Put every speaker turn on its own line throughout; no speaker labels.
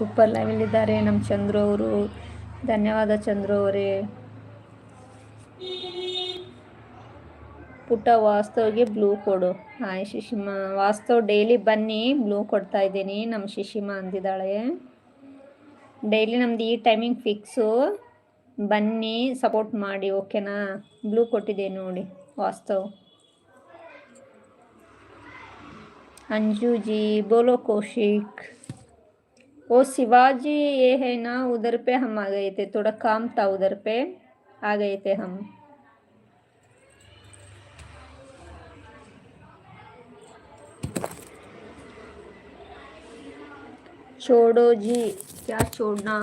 Super ಲೈವಲ್ಲಿದ್ದಾರೆ ನಮ್ಮ ಚಂದ್ರು ಅವರು. ಧನ್ಯವಾದ ಚಂದ್ರು ಅವರೇ. ಪುಟ್ಟ ವಾಸ್ತವ್ಗೆ ಬ್ಲೂ ಕೊಡು. ಹಾಯ್ ಶಿಶಿಮಾ. ವಾಸ್ತವ್ ಡೈಲಿ ಬನ್ನಿ, ಬ್ಲೂ ಕೊಡ್ತಾ ಇದ್ದೀನಿ. ನಮ್ಮ ಶಿಶಿಮಾ ಅಂದಿದ್ದಾಳೆ. ಡೈಲಿ ನಮ್ದು ಈ ಟೈಮಿಂಗ್ ಫಿಕ್ಸು, ಬನ್ನಿ ಸಪೋರ್ಟ್ ಮಾಡಿ, ಓಕೆನಾ? ಬ್ಲೂ ಕೊಟ್ಟಿದೆ ನೋಡಿ ವಾಸ್ತವ್. अंजू जी बोलो कौशिक. वो शिवाजी ये है ना, उधर पे हम आ गए थे, थोड़ा काम था उधर पे, आ गए थे हम. छोड़ो जी, क्या छोड़ना.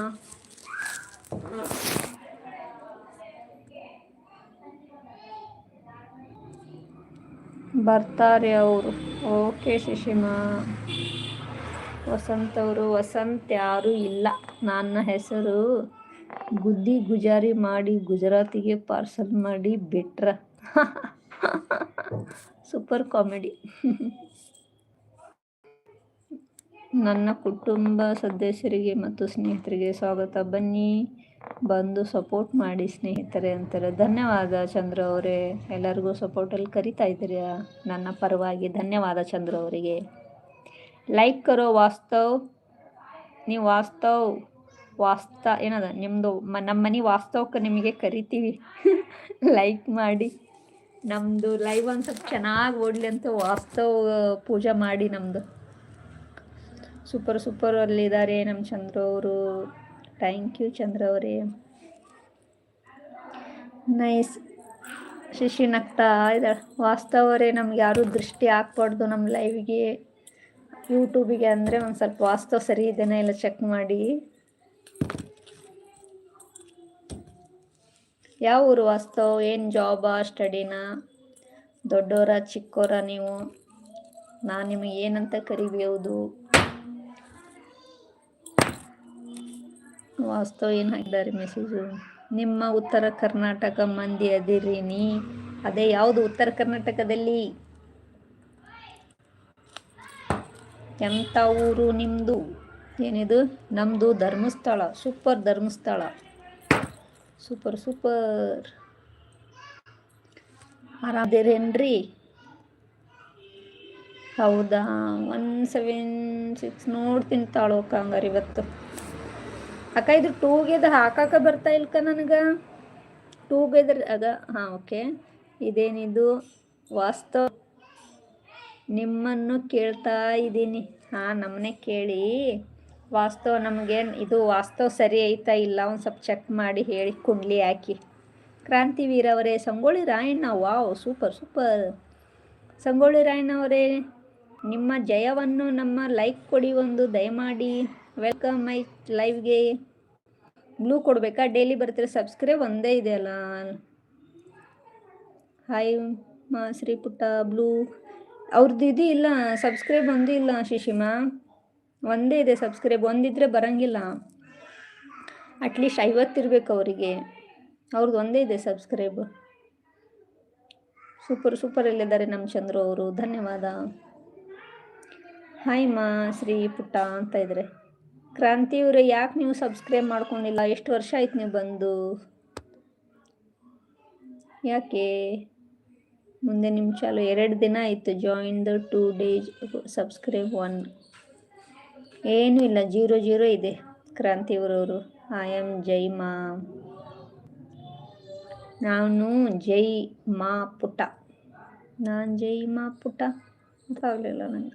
ಬರ್ತಾರೆ ಅವರು. ಓಕೆ ಶಿಶಿಮಾ. ವಸಂತ್ ಅವರು. ವಸಂತ್ ಯಾರೂ ಇಲ್ಲ, ನನ್ನ ಹೆಸರು ಗುದ್ದಿ ಗುಜಾರಿ ಮಾಡಿ ಗುಜರಾತಿಗೆ ಪಾರ್ಸಲ್ ಮಾಡಿ ಬಿಟ್ರ. Super comedy. ನನ್ನ ಕುಟುಂಬ ಸದಸ್ಯರಿಗೆ ಮತ್ತು ಸ್ನೇಹಿತರಿಗೆ ಸ್ವಾಗತ. ಬನ್ನಿ, ಬಂದು ಸಪೋರ್ಟ್ ಮಾಡಿ ಸ್ನೇಹಿತರೆ ಅಂತಾರೆ. ಧನ್ಯವಾದ ಚಂದ್ರ ಅವರೇ, ಎಲ್ಲರಿಗೂ ಸಪೋರ್ಟಲ್ಲಿ ಕರಿತಾ ಇದ್ದೀರಾ ನನ್ನ ಪರವಾಗಿ. ಧನ್ಯವಾದ ಚಂದ್ರ ಅವರಿಗೆ. ಲೈಕ್ ಕರೋ ವಾಸ್ತವ್. ನೀವು ವಾಸ್ತ ಏನದ ನಿಮ್ಮದು ನಮ್ಮ ಮನೆ ವಾಸ್ತವಕ್ಕೆ ನಿಮಗೆ ಕರಿತೀವಿ. ಲೈಕ್ ಮಾಡಿ. ನಮ್ಮದು ಲೈವ್ ಒಂದು ಸ್ವಲ್ಪ ಚೆನ್ನಾಗಿ ಓಡಲಿ ಅಂತ ವಾಸ್ತವ್ ಪೂಜೆ ಮಾಡಿ. ನಮ್ಮದು ಸೂಪರ್ ಅಲ್ಲಿದ್ದಾರೆ ನಮ್ಮ ಚಂದ್ರ ಅವರು. ಥ್ಯಾಂಕ್ ಯು ಚಂದ್ರ ಅವರೇ. ನೈಸ್. ಶಿಶಿ ನಗ್ತಾ ಇದ್ದಾಳೆ. ವಾಸ್ತವರೇ, ನಮ್ಗೆ ಯಾರೂ ದೃಷ್ಟಿ ಹಾಕ್ಬಾರ್ದು ನಮ್ಮ ಲೈವ್ಗೆ, ಯೂಟ್ಯೂಬಿಗೆ. ಅಂದರೆ ಒಂದು ಸ್ವಲ್ಪ ವಾಸ್ತವ ಸರಿ ಇದೆನಾ ಎಲ್ಲ ಚೆಕ್ ಮಾಡಿ. ಯಾವ ಊರು ವಾಸ್ತವ್? ಏನು ಜಾಬಾ, ಸ್ಟಡಿನಾ? ದೊಡ್ಡವರ ಚಿಕ್ಕವರ ನೀವು? ನಾನು ನಿಮಗೆ ಏನಂತ ಕರಿಬಹುದು? ವಾಸ್ತವ್ ಏನು ಹಾಕಿದ್ದಾರೆ ಮೆಸೇಜು? ನಿಮ್ಮ ಉತ್ತರ ಕರ್ನಾಟಕ ಮಂದಿ ಅದಿರೀನಿ. ಅದೇ ಯಾವುದು ಉತ್ತರ ಕರ್ನಾಟಕದಲ್ಲಿ? ಎಂಥ ಊರು ನಿಮ್ಮದು? ಏನಿದು? ನಮ್ಮದು ಧರ್ಮಸ್ಥಳ. ಸೂಪರ್ ಧರ್ಮಸ್ಥಳ. ಸೂಪರ್. ಆರಾಮದಿರೇನ್ರಿ? ಹೌದಾ? 176 ನೋಡ್ತೀನಿ ತಾಳೋಕ ಹಂಗಾರೆ ಇವತ್ತು. ಅಕ್ಕ ಇದು ಟೂಗೆದರ್ ಹಾಕಾಕ ಬರ್ತಾ ಇಲ್ಕ ನನಗೆ. ಟೂಗೆದರ್ ಆಗ ಹಾಂ ಓಕೆ. ಇದೇನಿದು? ವಾಸ್ತವ್ ನಿಮ್ಮನ್ನು ಕೇಳ್ತಾ ಇದ್ದೀನಿ. ಹಾಂ, ನಮ್ಮನ್ನೇ ಕೇಳಿ. ವಾಸ್ತವ್ ನಮಗೇನು ಇದು ವಾಸ್ತವ್ ಸರಿ ಐತಾ ಇಲ್ಲ ಒಂದು ಸ್ವಲ್ಪ ಚೆಕ್ ಮಾಡಿ ಹೇಳಿ, ಕುಂಡ್ಲಿ ಹಾಕಿ. ಕ್ರಾಂತಿವೀರ ಅವರೇ. ಸಂಗೊಳ್ಳಿ ರಾಯಣ್ಣ. Wow, super. ಸಂಗೊಳ್ಳಿ ರಾಯಣ್ಣ ಅವರೇ, ನಿಮ್ಮ ಜಯವನ್ನು ನಮ್ಮ ಲೈಕ್ ಕೊಡಿ ಒಂದು ದಯಮಾಡಿ. ವೆಲ್ಕಮ್ ಮೈ ಲೈವ್ಗೆ. ಬ್ಲೂ ಕೊಡಬೇಕಾ? ಡೈಲಿ ಬರ್ತೀರ. ಸಬ್ಸ್ಕ್ರೈಬ್ ಒಂದೇ ಇದೆಯಲ್ಲ. ಹಾಯ್ ಶ್ರೀ ಪುಟ್ಟ. ಬ್ಲೂ ಅವ್ರದ್ದು ಇದು ಇಲ್ಲ, ಸಬ್ಸ್ಕ್ರೈಬ್ ಒಂದೇ ಇಲ್ಲ ಶಿಶಿಮಾ. ಒಂದೇ ಇದೆ ಸಬ್ಸ್ಕ್ರೈಬ್, ಒಂದಿದ್ರೆ ಬರೋಂಗಿಲ್ಲ. ಅಟ್ಲೀಸ್ಟ್ 50 ಇರಬೇಕು ಅವರಿಗೆ. ಅವ್ರದ್ದು ಒಂದೇ ಇದೆ ಸಬ್ಸ್ಕ್ರೈಬ್. ಸೂಪರ್ ಎಲ್ಲಿದ್ದಾರೆ ನಮ್ಮ ಚಂದ್ರು ಅವರು. ಧನ್ಯವಾದ. ಹಾಯ್ ಶ್ರೀ ಪುಟ್ಟ ಅಂತ ಇದ್ದಾರೆ. ಕ್ರಾಂತಿಯವರು, ಯಾಕೆ ನೀವು ಸಬ್ಸ್ಕ್ರೈಬ್ ಮಾಡ್ಕೊಂಡಿಲ್ಲ? ಎಷ್ಟು ವರ್ಷ ಆಯ್ತು ನೀವು ಬಂದು? ಯಾಕೆ ಮುಂದೆ ನಿಮ್ಮ ಚಾಲು 2 ದಿನ ಆಯಿತು. Join the 2 days, subscribe 1. ಏನೂ ಇಲ್ಲ, 0 ಇದೆ. ಕ್ರಾಂತಿಯವರವರು. I am Jaima. ನಾನು ಜೈಮಾ ಪುಟ್ಟ. ಗೊತ್ತಾಗಲಿಲ್ಲ ನನಗೆ.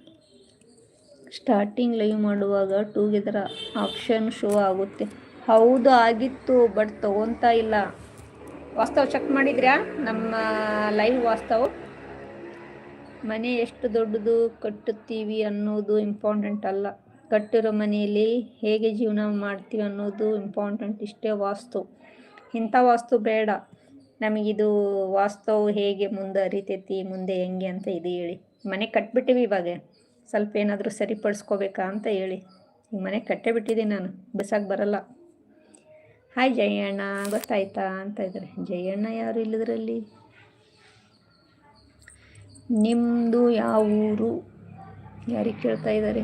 ಸ್ಟಾರ್ಟಿಂಗ್ ಲೈವ್ ಮಾಡುವಾಗ ಟೂಗೆದರ್ ಆಪ್ಷನ್ ಶೋ ಆಗುತ್ತೆ. ಹೌದು ಆಗಿತ್ತು, ಬಟ್ ತೊಗೊತಾ ಇಲ್ಲ. ವಾಸ್ತವ್ ಚೆಕ್ ಮಾಡಿದ್ರಾ ನಮ್ಮ ಲೈವ್? ವಾಸ್ತವ್ ಮನೆ ಎಷ್ಟು ದೊಡ್ಡದು ಕಟ್ಟುತ್ತೀವಿ ಅನ್ನೋದು ಇಂಪಾರ್ಟೆಂಟ್ ಅಲ್ಲ, ಕಟ್ಟಿರೋ ಮನೆಯಲ್ಲಿ ಹೇಗೆ ಜೀವನ ಮಾಡ್ತೀವಿ ಅನ್ನೋದು ಇಂಪಾರ್ಟೆಂಟ್. ಇಷ್ಟೇ ವಾಸ್ತು. ಇಂಥ ವಾಸ್ತು ಬೇಡ ನಮಗಿದು. ವಾಸ್ತವ್ ಹೇಗೆ ಮುಂದೆ ಅರಿತೈತಿ, ಮುಂದೆ ಹೆಂಗೆ ಅಂತ ಇದು ಹೇಳಿ. ಮನೆ ಕಟ್ಬಿಟ್ಟಿವಿ, ಇವಾಗ ಸ್ವಲ್ಪ ಏನಾದರೂ ಸರಿಪಡಿಸ್ಕೋಬೇಕಾ ಅಂತ ಹೇಳಿ. ಈಗ ಮನೆ ಕಟ್ಟೇ ಬಿಟ್ಟಿದ್ದೀನಿ ನಾನು, ಬಿಸಾಕ್ ಬರಲ್ಲ. ಹಾಯ್ ಜಯಣ್ಣ, ಗೊತ್ತಾಯ್ತಾ ಅಂತ ಇದ್ದಾರೆ. ಜಯಣ್ಣ ಯಾರು ಇಲ್ಲದ್ರಲ್ಲಿ? ನಿಮ್ಮದು ಯಾವ ಊರು? ಯಾರಿಗೆ ಕೇಳ್ತಾ ಇದ್ದಾರೆ?